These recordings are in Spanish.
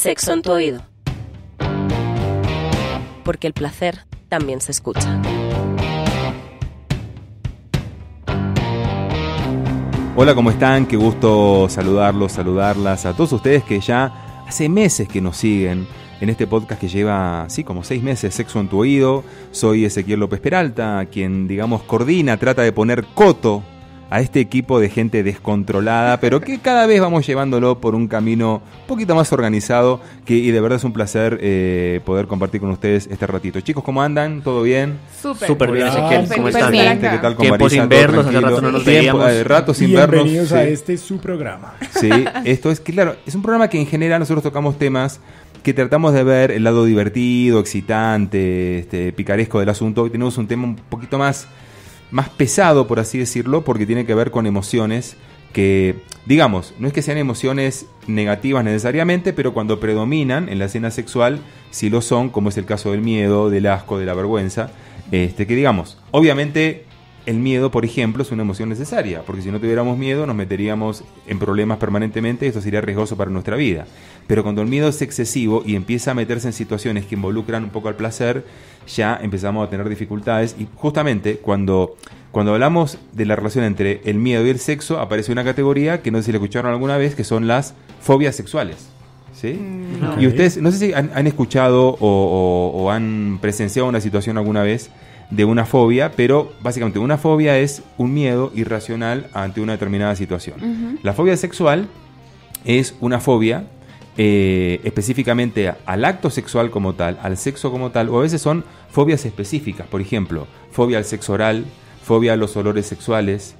Sexo en tu oído. Porque el placer también se escucha. Hola, ¿cómo están? Qué gusto saludarlos, saludarlas a todos ustedes que ya hace meses que nos siguen en este podcast que lleva, sí, como 6 meses, Sexo en tu oído. Soy Ezequiel López Peralta, quien, digamos, coordina, trata de poner coto a este equipo de gente descontrolada, pero que cada vez vamos llevándolo por un camino un poquito más organizado, y de verdad es un placer poder compartir con ustedes este ratito. Chicos, ¿cómo andan? ¿Todo bien? Súper bien, Ezequiel. ¿Cómo están? ¿Qué tal con Tiempo Marisa? sin vernos, hace rato no nos veíamos. Rato sin vernos. Bienvenidos a este su programa. Sí, esto es, claro, es un programa que en general nosotros tocamos temas que tratamos de ver el lado divertido, excitante, picaresco del asunto. Hoy tenemos un tema un poquito más pesado, por así decirlo, porque tiene que ver con emociones que, digamos, no es que sean emociones negativas necesariamente, pero cuando predominan en la escena sexual, sí lo son, como es el caso del miedo, del asco, de la vergüenza, que digamos, obviamente el miedo, por ejemplo, es una emoción necesaria, porque si no tuviéramos miedo nos meteríamos en problemas permanentemente y esto sería riesgoso para nuestra vida. Pero cuando el miedo es excesivo y empieza a meterse en situaciones que involucran un poco al placer, ya empezamos a tener dificultades. Y justamente cuando hablamos de la relación entre el miedo y el sexo, aparece una categoría que no sé si la escucharon alguna vez, que son las fobias sexuales. ¿Sí? No. Y ustedes, no sé si han escuchado o han presenciado una situación alguna vez de una fobia, pero básicamente una fobia es un miedo irracional ante una determinada situación. Uh-huh. La fobia sexual es una fobia específicamente al acto sexual como tal, al sexo como tal, o a veces son fobias específicas, por ejemplo, fobia al sexo oral, fobia a los olores sexuales,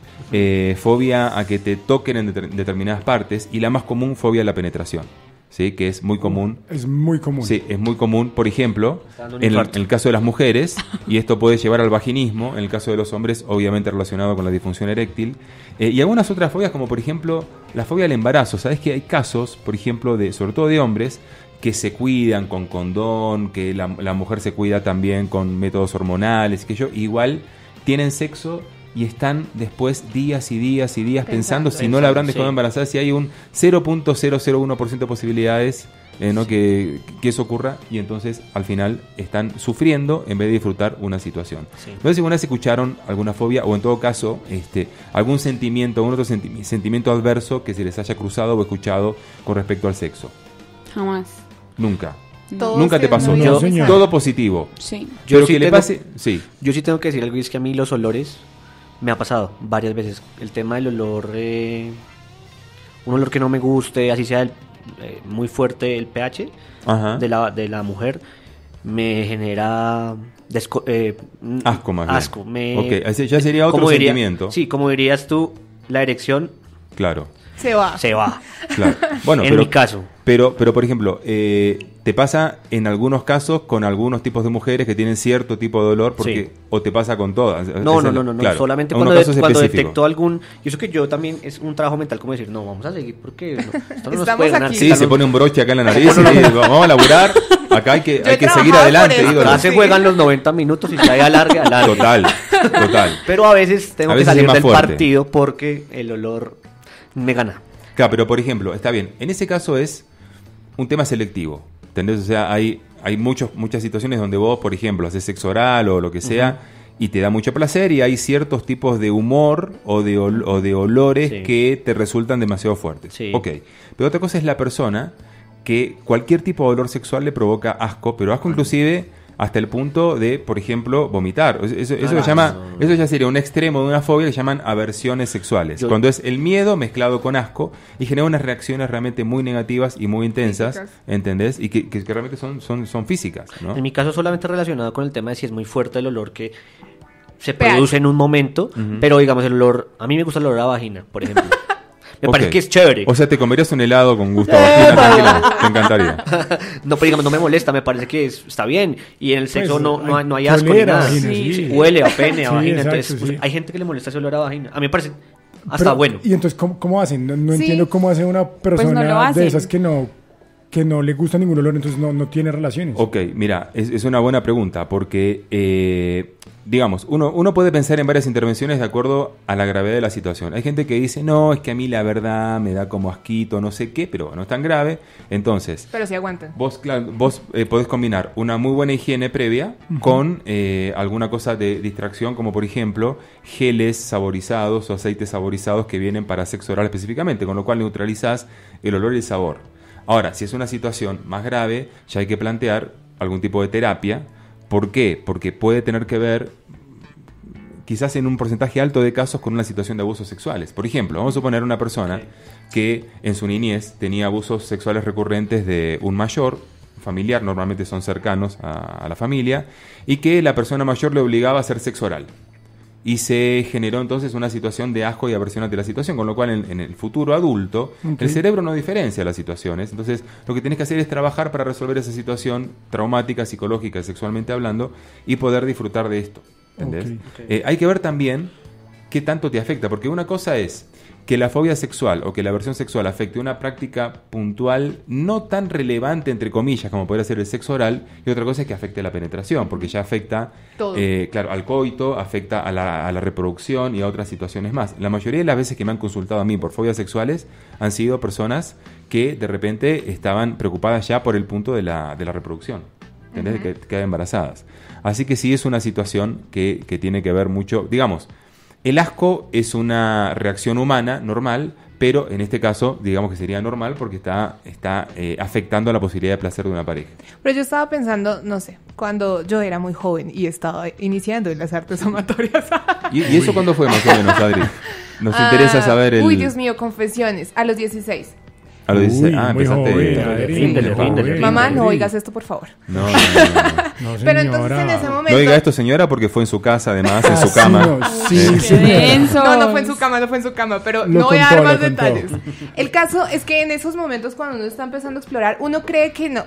fobia a que te toquen en determinadas partes, y la más común, fobia a la penetración. Sí, que es muy común. Es muy común. Sí, es muy común, por ejemplo, en el caso de las mujeres, y esto puede llevar al vaginismo, en el caso de los hombres, obviamente relacionado con la disfunción eréctil, y algunas otras fobias, como por ejemplo la fobia al embarazo. Sabes que hay casos, por ejemplo, sobre todo de hombres, que se cuidan con condón, que la mujer se cuida también con métodos hormonales, que igual tienen sexo y están después días y días y días pensando si no la habrán dejado embarazada, si hay un 0.001% de posibilidades que eso ocurra, y entonces al final están sufriendo en vez de disfrutar una situación. Sí. No sé si alguna vez escucharon alguna fobia o en todo caso algún sentimiento, algún otro sentimiento adverso que se les haya cruzado o escuchado con respecto al sexo. Jamás. Nunca. Todo nunca te pasó. No, todo positivo. Sí. Pero que le pase. Sí. Yo sí tengo que decir algo, y es que a mí los olores me ha pasado varias veces. El tema del olor, un olor que no me guste, así sea muy fuerte el pH de la mujer, me genera asco más bien. Asco. Okay, ya sería otro sentimiento. Sí, como dirías tú, la erección. Claro. Se va. Claro. Bueno, en mi caso. Pero por ejemplo, ¿te pasa en algunos casos con algunos tipos de mujeres que tienen cierto tipo de dolor? Porque, ¿o te pasa con todas? No. Claro. Solamente cuando detectó algún... Y eso que yo también es un trabajo mental, como decir, no, vamos a seguir porque esto no nos puede ganar. Sí, se pone un broche acá en la nariz y vamos a laburar. Acá hay que seguir adelante. Acá se juegan los 90 minutos y ya hay alargue. Total. Pero a veces tengo que salir del partido porque el olor me gana. Claro, pero por ejemplo, está bien, en ese caso es un tema selectivo, ¿entendés? O sea, hay muchas situaciones donde vos, por ejemplo, haces sexo oral o lo que sea, y te da mucho placer, y hay ciertos tipos de humor o de olores que te resultan demasiado fuertes. Sí. Ok, pero otra cosa es la persona que cualquier tipo de olor sexual le provoca asco, pero asco inclusive hasta el punto de, por ejemplo, vomitar. Eso ya sería un extremo de una fobia que llaman aversiones sexuales. Cuando es el miedo mezclado con asco y genera unas reacciones realmente muy negativas y muy intensas, ¿entendés? Y que realmente son físicas, ¿no? En mi caso solamente relacionado con el tema de si es muy fuerte el olor que se produce en un momento, pero digamos el olor, a mí me gusta el olor a vagina, por ejemplo. Me parece que es chévere. O sea, te comerías un helado con gusto a vagina, tranquilamente, te encantaría. No, pero digamos, no me molesta, me parece que está bien. Y en el sexo pues, no hay asco ni nada. Vagina, sí. Huele a pene, a vagina. Exacto, entonces, pues, hay gente que le molesta ese olor a vagina. A mí me parece hasta bueno. ¿Y entonces cómo hacen? No entiendo cómo hace una persona de esas que no que no le gusta ningún olor, entonces no tiene relaciones. Ok, mira, es una buena pregunta porque, digamos, uno puede pensar en varias intervenciones de acuerdo a la gravedad de la situación. Hay gente que dice, no, es que a mí la verdad me da como asquito, no sé qué, pero no es tan grave. Entonces, pero sí aguantan. Vos podés combinar una muy buena higiene previa con alguna cosa de distracción, como por ejemplo geles saborizados o aceites saborizados que vienen para sexo oral específicamente, con lo cual neutralizás el olor y el sabor. Ahora, si es una situación más grave, ya hay que plantear algún tipo de terapia. ¿Por qué? Porque puede tener que ver, quizás en un porcentaje alto de casos, con una situación de abusos sexuales. Por ejemplo, vamos a suponer una persona que en su niñez tenía abusos sexuales recurrentes de un mayor familiar, normalmente son cercanos a la familia, y que la persona mayor le obligaba a hacer sexo oral. Y se generó entonces una situación de asco y aversión ante la situación, con lo cual en el futuro adulto el cerebro no diferencia las situaciones. Entonces lo que tienes que hacer es trabajar para resolver esa situación traumática, psicológica, sexualmente hablando, y poder disfrutar de esto. ¿Entendés? Hay que ver también qué tanto te afecta, porque una cosa es que la fobia sexual o que la aversión sexual afecte una práctica puntual no tan relevante, entre comillas, como podría ser el sexo oral, y otra cosa es que afecte la penetración, porque ya afecta claro, al coito, afecta a la reproducción y a otras situaciones más. La mayoría de las veces que me han consultado a mí por fobias sexuales han sido personas que de repente estaban preocupadas ya por el punto de la reproducción, ¿entendés? Que quedan embarazadas. Así que sí es una situación que tiene que ver mucho, digamos. El asco es una reacción humana normal, pero en este caso, digamos que sería normal porque está afectando a la posibilidad de placer de una pareja. Pero yo estaba pensando, no sé, cuando yo era muy joven y estaba iniciando en las artes amatorias. ¿Y eso cuándo fue más o menos, Adri? Nos interesa saber el... Uy, Dios mío, confesiones. A los 16. A los 16. Empezaste. Mamá, no oigas esto, por favor. No, pero entonces en ese momento... No diga esto, señora, porque fue en su casa, además, en su cama. No fue en su cama, pero no voy a dar más detalles. El caso es que en esos momentos, cuando uno está empezando a explorar, uno cree que no...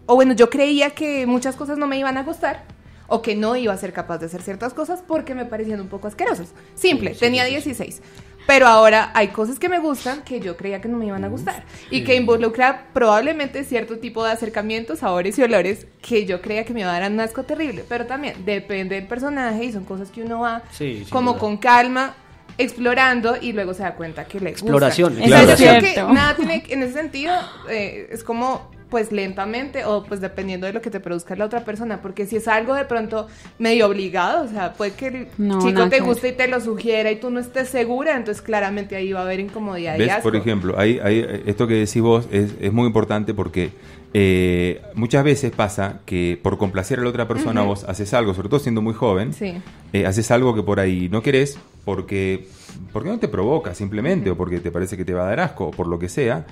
o bueno, yo creía que muchas cosas no me iban a gustar, o que no iba a ser capaz de hacer ciertas cosas porque me parecían un poco asquerosas. Simple, tenía 16. Pero ahora hay cosas que me gustan que yo creía que no me iban a gustar y que involucra probablemente cierto tipo de acercamientos, sabores y olores que yo creía que me iban a dar un asco terrible. Pero también depende del personaje y son cosas que uno va como con calma explorando y luego se da cuenta que le gusta. Exploración. Claro. Yo creo que nada tiene, en ese sentido, es como... pues lentamente o pues dependiendo de lo que te produzca la otra persona, porque si es algo de pronto medio obligado, o sea, puede que el chico te guste y te lo sugiera y tú no estés segura, entonces claramente ahí va a haber incomodidad. ¿Ves? Y asco. Por ejemplo, esto que decís vos es muy importante porque muchas veces pasa que por complacer a la otra persona vos haces algo, sobre todo siendo muy joven, haces algo que por ahí no querés porque no te provoca simplemente o porque te parece que te va a dar asco o por lo que sea.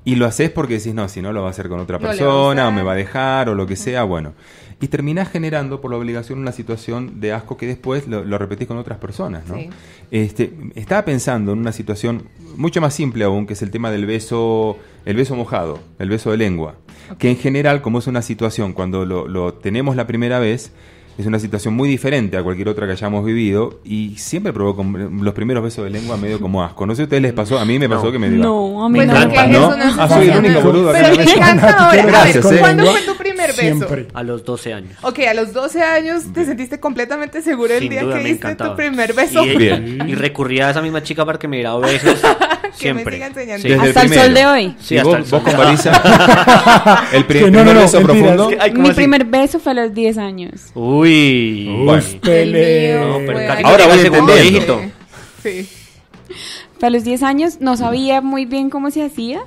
Y lo haces porque decís, no, si no lo va a hacer con otra persona, o me va a dejar, o lo que sea, bueno. Y terminás generando por la obligación una situación de asco que después lo repetís con otras personas, ¿no? Sí. Estaba pensando en una situación mucho más simple aún, que es el tema del beso, el beso mojado, el beso de lengua. Okay. Que en general, como es una situación, cuando lo tenemos la primera vez, es una situación muy diferente a cualquier otra que hayamos vivido y siempre provoca los primeros besos de lengua medio como asco. No sé si a ustedes les pasó, a mí me pasó que me dio asco. No, a mí me encanta. ¿No? Soy el único boludo pero me encanta ahora. Gracias, ¿Cuándo fue tu primer beso? Siempre. A los 12 años. Ok, a los 12 años te sentiste completamente seguro el día que diste tu primer beso. Y recurría a esa misma chica para que me diera besos. Siempre. Sí. Hasta el sol de hoy. Sí, ¿Y vos con Marisa? ¿El primer beso profundo? Mi primer beso fue a los 10 años. Uy. Bueno. Ahora voy entendiendo. Sí. Fue a los 10 años, no sabía muy bien cómo se hacía,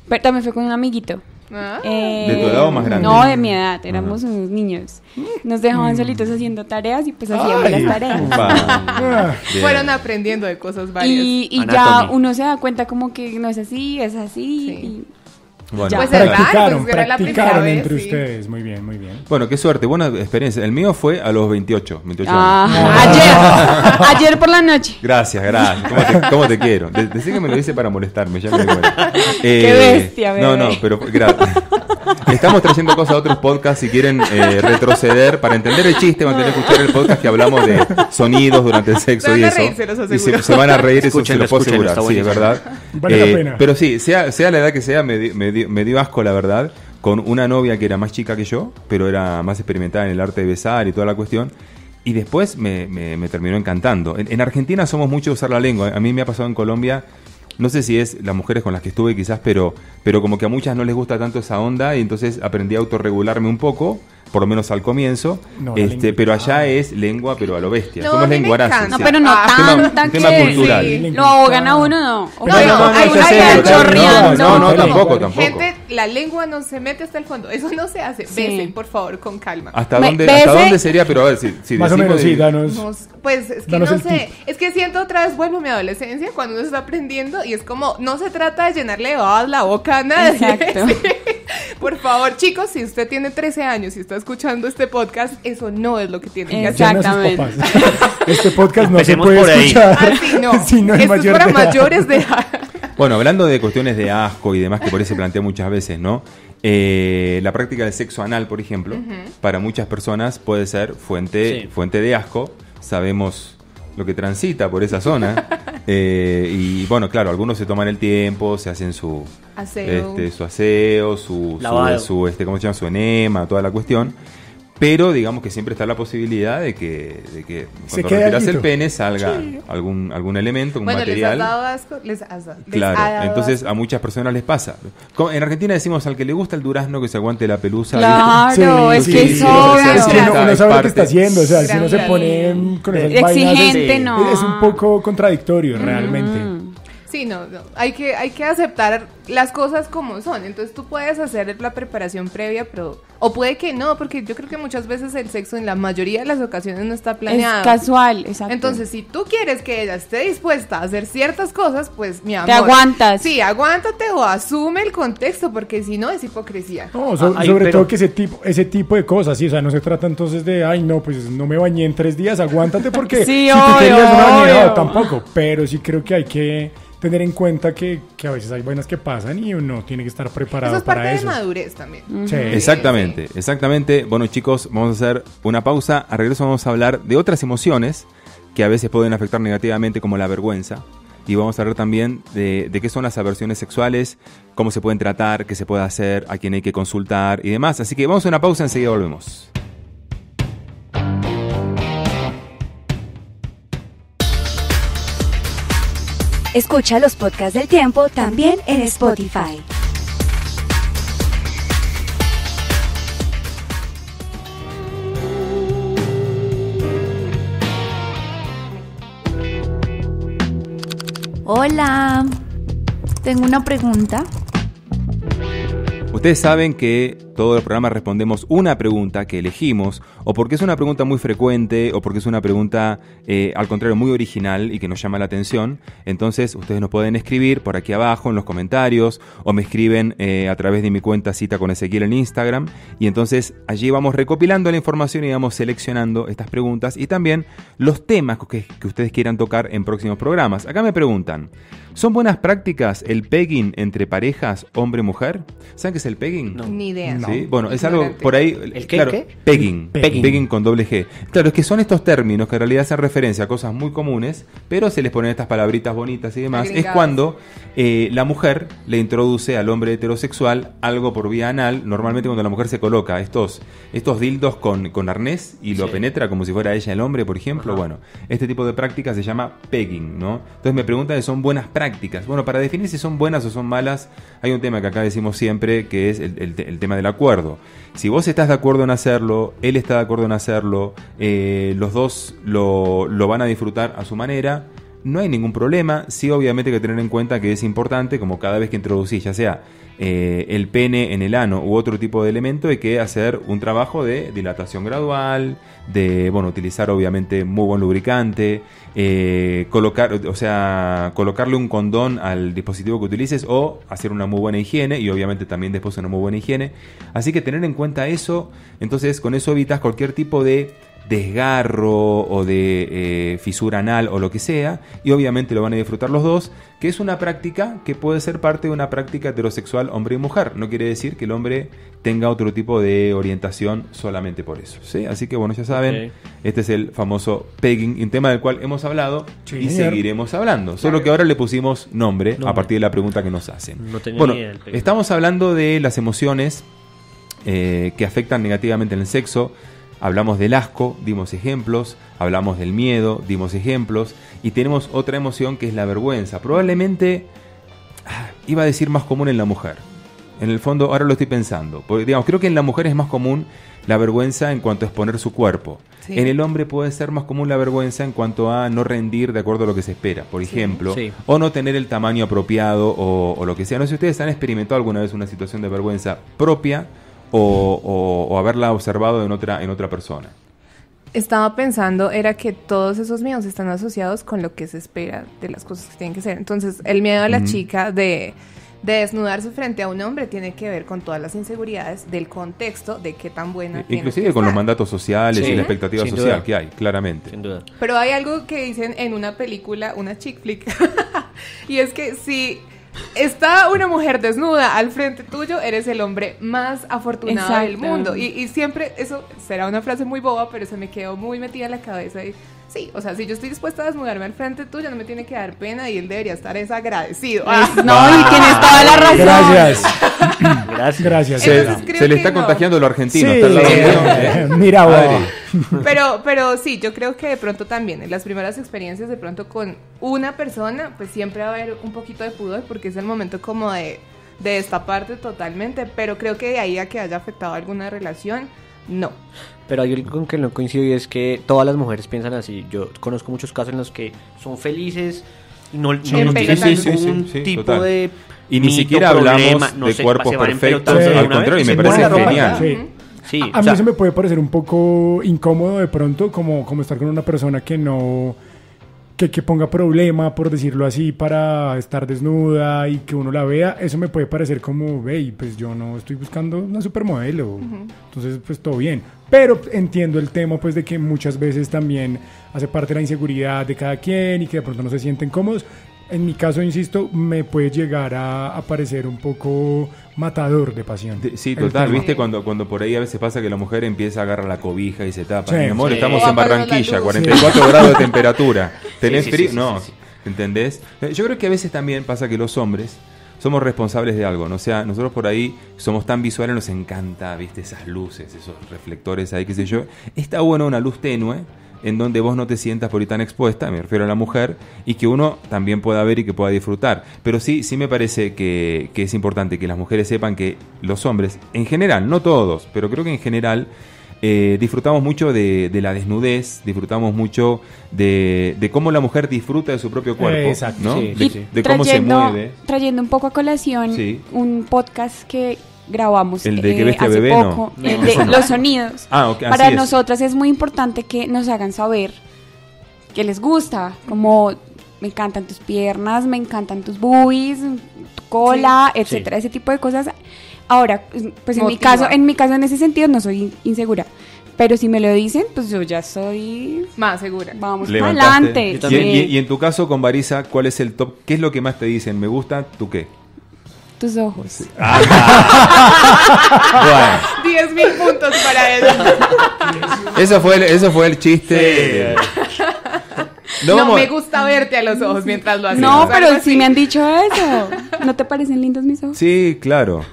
pero también fue con un amiguito. ¿De tu edad o más grande? No, de mi edad, éramos unos niños. Nos dejaban solitos haciendo tareas y pues hacíamos las tareas. Fueron aprendiendo de cosas varias. Y ya uno se da cuenta como que no es así, es así. Sí. Y bueno, pues practicaron entre ustedes. Muy bien, muy bien. Bueno, qué suerte, buena experiencia. El mío fue a los 28 años. Ayer por la noche. Gracias. ¿Cómo te quiero? Decí que me lo dice para molestarme, ya me di cuenta. Qué bestia, bebé. No, pero gracias. Estamos trayendo cosas a otros podcasts. Si quieren retroceder para entender el chiste, van a tener que escuchar el podcast que hablamos de sonidos durante el sexo y eso. Y se van a reír, eso se los puedo asegurar. Sí, es verdad. Vale la pena. Pero sí, sea la edad que sea, me me dio asco, la verdad, con una novia que era más chica que yo, pero era más experimentada en el arte de besar y toda la cuestión. Y después me terminó encantando. En Argentina somos mucho de usar la lengua. A mí me ha pasado en Colombia, no sé si es las mujeres con las que estuve quizás, pero como que a muchas no les gusta tanto esa onda y entonces aprendí a autorregularme un poco, por lo menos al comienzo, pero allá es lengua, pero a lo bestia. Somos lenguarazos. No, pero no tanta tema cultural. Sí. Lo ahogan a uno, no. No, tampoco. Gente, la lengua no se mete hasta el fondo. Eso no se hace. Sí. Besen, por favor, con calma. ¿Hasta dónde sería? Pero a ver, si más o menos, sí, danos. Pues es que no sé. Es que siento otra vez, vuelvo a mi adolescencia, cuando uno está aprendiendo y es como, no se trata de llenarle babas la boca a nadie. Exacto. Sí. Por favor, chicos, si usted tiene 13 años y está escuchando este podcast, eso no es lo que tiene que hacer. Exactamente. Este podcast no se puede escuchar. Así no. Si no Esto es para mayores de edad. Bueno, hablando de cuestiones de asco y demás que por ahí se plantea muchas veces, ¿no? La práctica del sexo anal, por ejemplo, para muchas personas puede ser fuente de asco. Sabemos lo que transita por esa zona. Y bueno, claro, algunos se toman el tiempo, se hacen su aseo, su ¿cómo se llama? Su enema, toda la cuestión. Pero digamos que siempre está la posibilidad de que cuando retiras el pene salga algún elemento, un material. ¿Les has dado asco? Les has dado entonces asco. A muchas personas les pasa. En Argentina decimos al que le gusta el durazno que se aguante la pelusa. Claro, es que eso no sabe lo que está haciendo, o sea, si no se pone con esas exigente, vainas, es un poco contradictorio realmente. Sí, no. Hay que aceptar las cosas como son. Entonces tú puedes hacer la preparación previa, o puede que no, porque yo creo que muchas veces el sexo en la mayoría de las ocasiones no está planeado. Es casual, exacto. Entonces, si tú quieres que ella esté dispuesta a hacer ciertas cosas, pues mi amor, te aguantas. Sí, aguántate o asume el contexto, porque si no es hipocresía. No, sobre todo que ese tipo de cosas, sí, o sea, no se trata entonces de, ay, no, pues no me bañé en 3 días, aguántate porque sí, si tú querías no bañar, tampoco, pero sí creo que hay que tener en cuenta que a veces hay vainas que pasan y uno tiene que estar preparado para eso. Eso es parte de madurez también. Sí. Exactamente. Bueno, chicos, vamos a hacer una pausa. Al regreso vamos a hablar de otras emociones que a veces pueden afectar negativamente, como la vergüenza. Y vamos a hablar también de qué son las aversiones sexuales, cómo se pueden tratar, qué se puede hacer, a quién hay que consultar y demás. Así que vamos a una pausa, enseguida volvemos. Escucha los podcasts del Tiempo también en Spotify. Hola, tengo una pregunta. Ustedes saben que todo el programa respondemos una pregunta que elegimos, o porque es una pregunta muy frecuente, o porque es una pregunta, al contrario, muy original y que nos llama la atención. Entonces, ustedes nos pueden escribir por aquí abajo en los comentarios, o me escriben a través de mi cuenta Cita con Ezequiel en Instagram, y entonces allí vamos recopilando la información y vamos seleccionando estas preguntas y también los temas que ustedes quieran tocar en próximos programas. Acá me preguntan, ¿son buenas prácticas el pegging entre parejas hombre-mujer? ¿Saben qué es el pegging? No. Ni idea. ¿Sí? Bueno, es algo por ahí. ¿El qué? Claro, ¿Qué? Pegging con doble G. Claro, es que son estos términos que en realidad hacen referencia a cosas muy comunes, pero se les ponen estas palabritas bonitas y demás. Agregadas. Es cuando la mujer le introduce al hombre heterosexual algo por vía anal. Normalmente cuando la mujer se coloca estos dildos con arnés y lo penetra como si fuera ella el hombre, por ejemplo. Ajá. Bueno, este tipo de práctica se llama pegging, ¿no? Entonces me preguntan si son buenas prácticas. Bueno, para definir si son buenas o son malas, hay un tema que acá decimos siempre, que es el tema del acuerdo. Si vos estás de acuerdo en hacerlo, él está de acuerdo en hacerlo, los dos lo van a disfrutar a su manera, no hay ningún problema. Sí, obviamente hay que tener en cuenta que es importante, como cada vez que introducís, ya sea el pene en el ano u otro tipo de elemento, hay que hacer un trabajo de dilatación gradual, de utilizar obviamente muy buen lubricante, colocarle un condón al dispositivo que utilices o hacer una muy buena higiene y obviamente también después una muy buena higiene. Así que tener en cuenta eso, entonces con eso evitas cualquier tipo de desgarro o de fisura anal o lo que sea, y obviamente lo van a disfrutar los dos, que es una práctica que puede ser parte de una práctica heterosexual hombre y mujer. No quiere decir que el hombre tenga otro tipo de orientación solamente por eso, ¿sí? Así que bueno, ya saben, este es el famoso pegging, un tema del cual hemos hablado y seguiremos hablando, solo que ahora le pusimos nombre a partir de la pregunta que nos hacen. No tenía bueno, ni idea del pegging. Estamos hablando de las emociones que afectan negativamente en el sexo. Hablamos del asco, dimos ejemplos, hablamos del miedo, dimos ejemplos, y tenemos otra emoción que es la vergüenza. Probablemente, iba a decir más común en la mujer. En el fondo, ahora lo estoy pensando. Porque, digamos, creo que en la mujer es más común la vergüenza en cuanto a exponer su cuerpo. Sí. En el hombre puede ser más común la vergüenza en cuanto a no rendir de acuerdo a lo que se espera, por ejemplo, o no tener el tamaño apropiado o lo que sea. No sé si ustedes han experimentado alguna vez una situación de vergüenza propia o haberla observado en otra persona. Estaba pensando, era que todos esos miedos están asociados con lo que se espera de las cosas que tienen que ser. Entonces, el miedo a la chica de desnudarse frente a un hombre tiene que ver con todas las inseguridades del contexto, de qué tan buena tiene inclusive con los mandatos sociales y la expectativa social que hay, claramente. Sin duda. Pero hay algo que dicen en una película, una chick flick, y es que si está una mujer desnuda al frente tuyo, eres el hombre más afortunado del mundo. Y siempre, eso será una frase muy boba, pero se me quedó muy metida en la cabeza. Y sí, o sea, si yo estoy dispuesta a desnudarme al frente tuyo, no me tiene que dar pena y él debería estar desagradecido. No, y tienes toda la razón. Gracias. Se le está contagiando lo argentino. Sí, mira, pero sí, yo creo que de pronto también en las primeras experiencias de pronto con una persona, pues siempre va a haber un poquito de pudor porque es el momento como de destaparte totalmente, pero creo que de ahí a que haya afectado alguna relación, no. Pero hay algo con que no coincido y es que todas las mujeres piensan así. Yo conozco muchos casos en los que son felices y no tienen ningún tipo total. De y ni siquiera hablamos de cuerpos perfectos, al contrario, y me parece genial. Sí, a mí se me puede parecer un poco incómodo de pronto como estar con una persona que no que ponga problema, por decirlo así, para estar desnuda y que uno la vea. Eso me puede parecer como, pues yo no estoy buscando una supermodelo, entonces pues todo bien. Pero entiendo el tema pues de que muchas veces también hace parte de la inseguridad de cada quien y que de pronto no se sienten cómodos. En mi caso, insisto, me puede llegar a parecer un poco matador de pasión. Sí, total, ¿viste? Cuando por ahí a veces pasa que la mujer empieza a agarrar la cobija y se tapa. Mi amor, estamos en Barranquilla, 44 grados de temperatura. ¿Tenés frío? No, ¿entendés? Yo creo que a veces también pasa que los hombres somos responsables de algo, ¿no? O sea, nosotros por ahí somos tan visuales, nos encanta, ¿viste? Esas luces, esos reflectores ahí, qué sé yo. Está bueno una luz tenue, en donde vos no te sientas por ahí tan expuesta, me refiero a la mujer, y que uno también pueda ver y que pueda disfrutar. Pero sí me parece que es importante que las mujeres sepan que los hombres, en general, no todos, pero creo que en general, disfrutamos mucho de la desnudez, disfrutamos mucho de cómo la mujer disfruta de su propio cuerpo, exacto, ¿no? Sí. De cómo se mueve. Trayendo un poco a colación un podcast que grabamos el de que bestia hace bebé, poco, no. el de los sonidos. Okay, para nosotras es muy importante que nos hagan saber que les gusta, como me encantan tus piernas, me encantan tus boobies, tu cola, etcétera, ese tipo de cosas. Ahora, pues en mi caso en ese sentido no soy insegura. Pero si me lo dicen, pues yo ya soy más segura. Vamos para adelante. Y en tu caso con Barisa, ¿cuál es el top? ¿Qué es lo que más te dicen? ¿Me gusta? ¿Tú qué? Tus ojos. Bueno. 10,000 puntos para él. Eso fue el chiste. No, me gusta verte a los ojos mientras lo haces. No, pero sí me han dicho eso. ¿No te parecen lindos mis ojos? Sí, claro.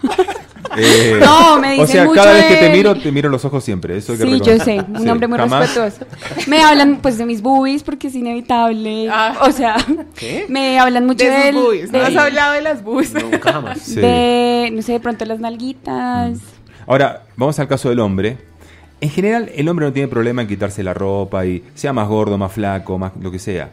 No, me dicen mucho. O sea, cada vez que te miro los ojos siempre. Eso hay que reconocer. Yo sé, un hombre muy respetuoso. Me hablan pues de mis boobies porque es inevitable. O sea, ¿qué? Me hablan mucho de sus boobies. ¿No has hablado de las boobies? Nunca jamás. Sí. No sé, de pronto las nalguitas. Ahora, vamos al caso del hombre. En general, el hombre no tiene problema en quitarse la ropa y sea más gordo, más flaco, más lo que sea.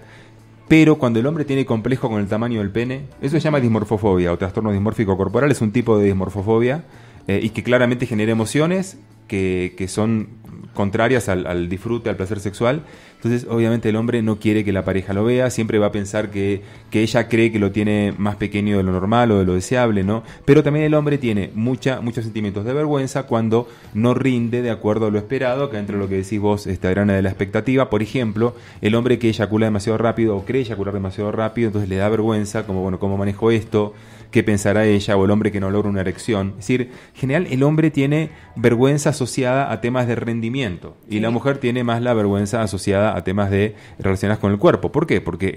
Pero cuando el hombre tiene complejo con el tamaño del pene, eso se llama dismorfofobia o trastorno dismórfico corporal, es un tipo de dismorfofobia y que claramente genera emociones que son contrarias al disfrute, al placer sexual. Entonces, obviamente, el hombre no quiere que la pareja lo vea, siempre va a pensar que ella cree que lo tiene más pequeño de lo normal o de lo deseable, ¿no? Pero también el hombre tiene muchos sentimientos de vergüenza cuando no rinde de acuerdo a lo esperado, que entre lo que decís vos, Adriana, de la expectativa. Por ejemplo, el hombre que eyacula demasiado rápido o cree eyacular demasiado rápido, entonces le da vergüenza, como, bueno, ¿cómo manejo esto? ¿Qué pensará ella? O el hombre que no logra una erección. Es decir, en general el hombre tiene vergüenza asociada a temas de rendimiento y la mujer tiene más la vergüenza asociada a temas de relacionadas con el cuerpo. ¿Por qué? Porque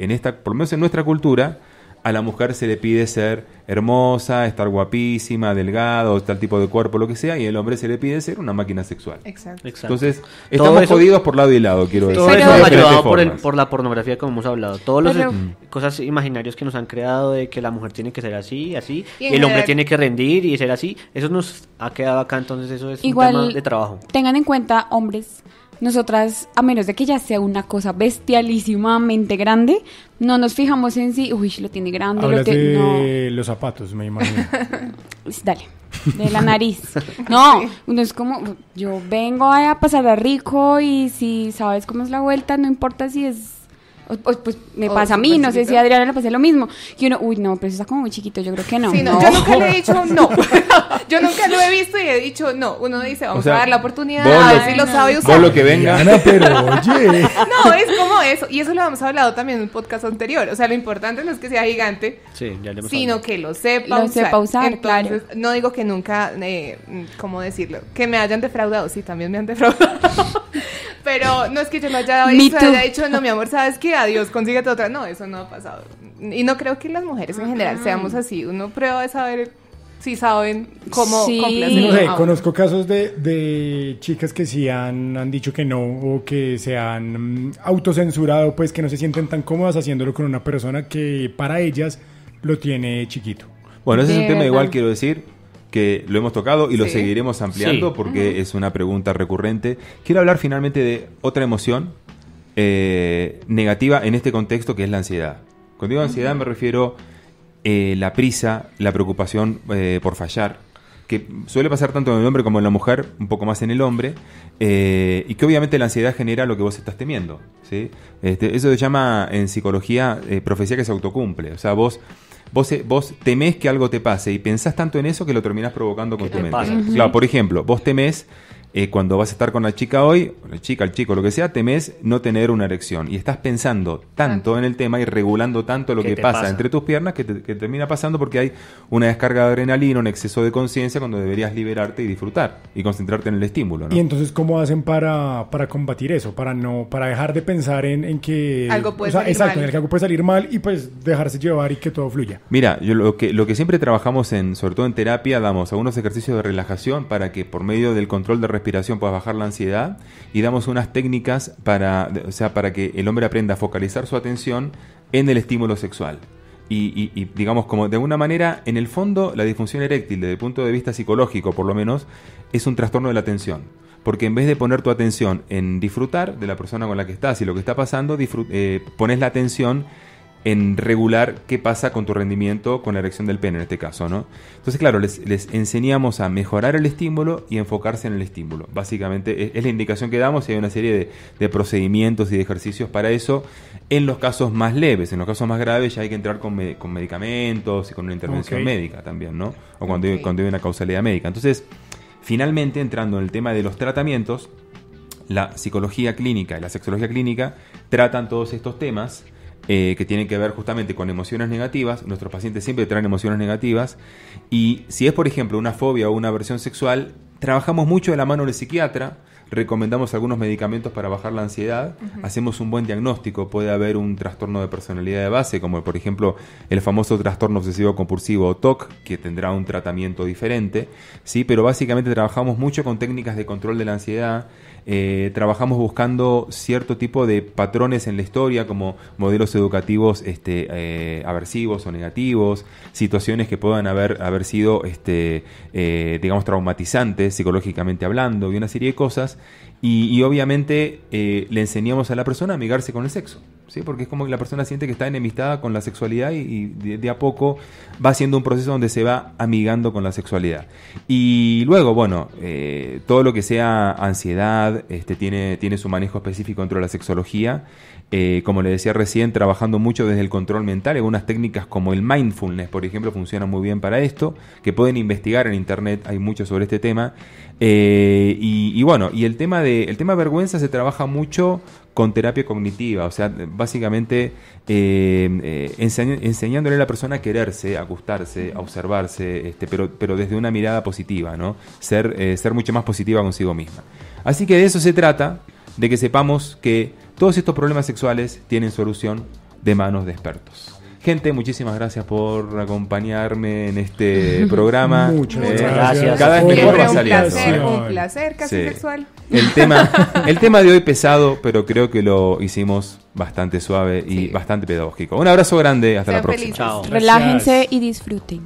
por lo menos en nuestra cultura, a la mujer se le pide ser hermosa, estar guapísima, delgada, o tal tipo de cuerpo, lo que sea, y al hombre se le pide ser una máquina sexual. Exacto. Entonces, estamos jodidos por lado y lado, quiero decir. Todo eso ayudado por la pornografía, como hemos hablado. Todas las cosas imaginarios que nos han creado de que la mujer tiene que ser así, así, y el hombre tiene que rendir y ser así, eso nos ha quedado acá, entonces eso es igual, un tema de trabajo. Tengan en cuenta, hombres, nosotras, a menos de que ya sea una cosa bestialísimamente grande, no nos fijamos en si, uy, lo tiene grande. Hablas de los zapatos, me imagino. Dale, de la nariz. No, uno es como, yo vengo a pasarla rico y si sabes cómo es la vuelta, no importa si es... Pues me pasa a mí, no sé si a Adriana le pasa lo mismo. Y uno, uy, no, pero eso está como muy chiquito, yo creo que no. Sí, no. Yo nunca le he dicho no. Yo nunca lo he visto y he dicho no. Uno dice, vamos a dar la oportunidad, a ver si lo sabe usar. Vos lo que venga. Ana, pero oye. No, es como eso. Y eso lo habíamos hablado también en un podcast anterior. O sea, lo importante no es que sea gigante, sino que lo sepa usar. Entonces, claro. No digo que nunca, ¿cómo decirlo? Que me hayan defraudado. Sí, también me han defraudado. Pero no es que yo lo haya dicho, no, mi amor, ¿sabes qué? Adiós, consíguete otra. No, eso no ha pasado. Y no creo que las mujeres en general seamos así. Uno prueba de saber si saben cómo complacer. No sé, conozco casos de chicas que sí han dicho que no, o que se han autocensurado, pues que no se sienten tan cómodas haciéndolo con una persona que para ellas lo tiene chiquito. Bueno, ese es un tema igual, quiero decir, que lo hemos tocado y lo seguiremos ampliando porque es una pregunta recurrente. Quiero hablar finalmente de otra emoción negativa en este contexto, que es la ansiedad. Cuando digo ansiedad me refiero la prisa, la preocupación por fallar, que suele pasar tanto en el hombre como en la mujer, un poco más en el hombre, y que obviamente la ansiedad genera lo que vos estás temiendo, ¿sí? Eso se llama en psicología profecía que se autocumple. O sea, vos temés que algo te pase y pensás tanto en eso que lo terminás provocando con tu mente. Claro, por ejemplo, vos temés cuando vas a estar con la chica hoy, o la chica, el chico, lo que sea, temés no tener una erección y estás pensando tanto en el tema y regulando tanto lo que pasa entre tus piernas que termina pasando porque hay una descarga de adrenalina, un exceso de conciencia cuando deberías liberarte y disfrutar y concentrarte en el estímulo, ¿no? Y entonces, ¿cómo hacen para combatir eso? Para dejar de pensar en que algo puede salir mal. En el que algo puede salir mal y pues dejarse llevar y que todo fluya. Mira, yo lo que siempre trabajamos sobre todo en terapia, damos algunos ejercicios de relajación para que por medio del control de respiración puedas bajar la ansiedad, y damos unas técnicas para que el hombre aprenda a focalizar su atención en el estímulo sexual. Y digamos, como de alguna manera, en el fondo, la disfunción eréctil, desde el punto de vista psicológico por lo menos, es un trastorno de la atención. Porque en vez de poner tu atención en disfrutar de la persona con la que estás y lo que está pasando, pones la atención en regular qué pasa con tu rendimiento con la erección del pene en este caso, ¿no? Entonces, claro, les enseñamos a mejorar el estímulo y enfocarse en el estímulo. Básicamente es la indicación que damos y hay una serie de procedimientos y de ejercicios para eso en los casos más leves. En los casos más graves ya hay que entrar con medicamentos y con una intervención médica también, ¿no? O cuando hay una causalidad médica. Entonces, finalmente, entrando en el tema de los tratamientos, la psicología clínica y la sexología clínica tratan todos estos temas que tienen que ver justamente con emociones negativas. Nuestros pacientes siempre traen emociones negativas y si es, por ejemplo, una fobia o una aversión sexual, trabajamos mucho de la mano del psiquiatra, recomendamos algunos medicamentos para bajar la ansiedad, hacemos un buen diagnóstico. Puede haber un trastorno de personalidad de base, como por ejemplo el famoso trastorno obsesivo compulsivo o TOC, que tendrá un tratamiento diferente, ¿sí? Pero básicamente trabajamos mucho con técnicas de control de la ansiedad. Trabajamos buscando cierto tipo de patrones en la historia, como modelos educativos aversivos o negativos, situaciones que puedan haber sido digamos traumatizantes psicológicamente hablando, y una serie de cosas, y obviamente le enseñamos a la persona a amigarse con el sexo, ¿sí? Porque es como que la persona siente que está enemistada con la sexualidad y de a poco va haciendo un proceso donde se va amigando con la sexualidad. Y luego, bueno, todo lo que sea ansiedad tiene su manejo específico dentro de la sexología. Como le decía recién, trabajando mucho desde el control mental. Algunas técnicas como el mindfulness, por ejemplo, funcionan muy bien para esto, que pueden investigar en internet, hay mucho sobre este tema. Y bueno, y el tema vergüenza se trabaja mucho con terapia cognitiva, o sea, básicamente enseñándole a la persona a quererse, a gustarse, a observarse, pero desde una mirada positiva, ¿no? Ser mucho más positiva consigo misma. Así que de eso se trata, de que sepamos que todos estos problemas sexuales tienen solución de manos de expertos. Gente, muchísimas gracias por acompañarme en este programa. Muchas gracias. Cada vez mejor va saliendo. Un placer, casi sexual. El tema de hoy pesado, pero creo que lo hicimos bastante suave y bastante pedagógico. Un abrazo grande, hasta la próxima. Chao. Relájense y disfruten.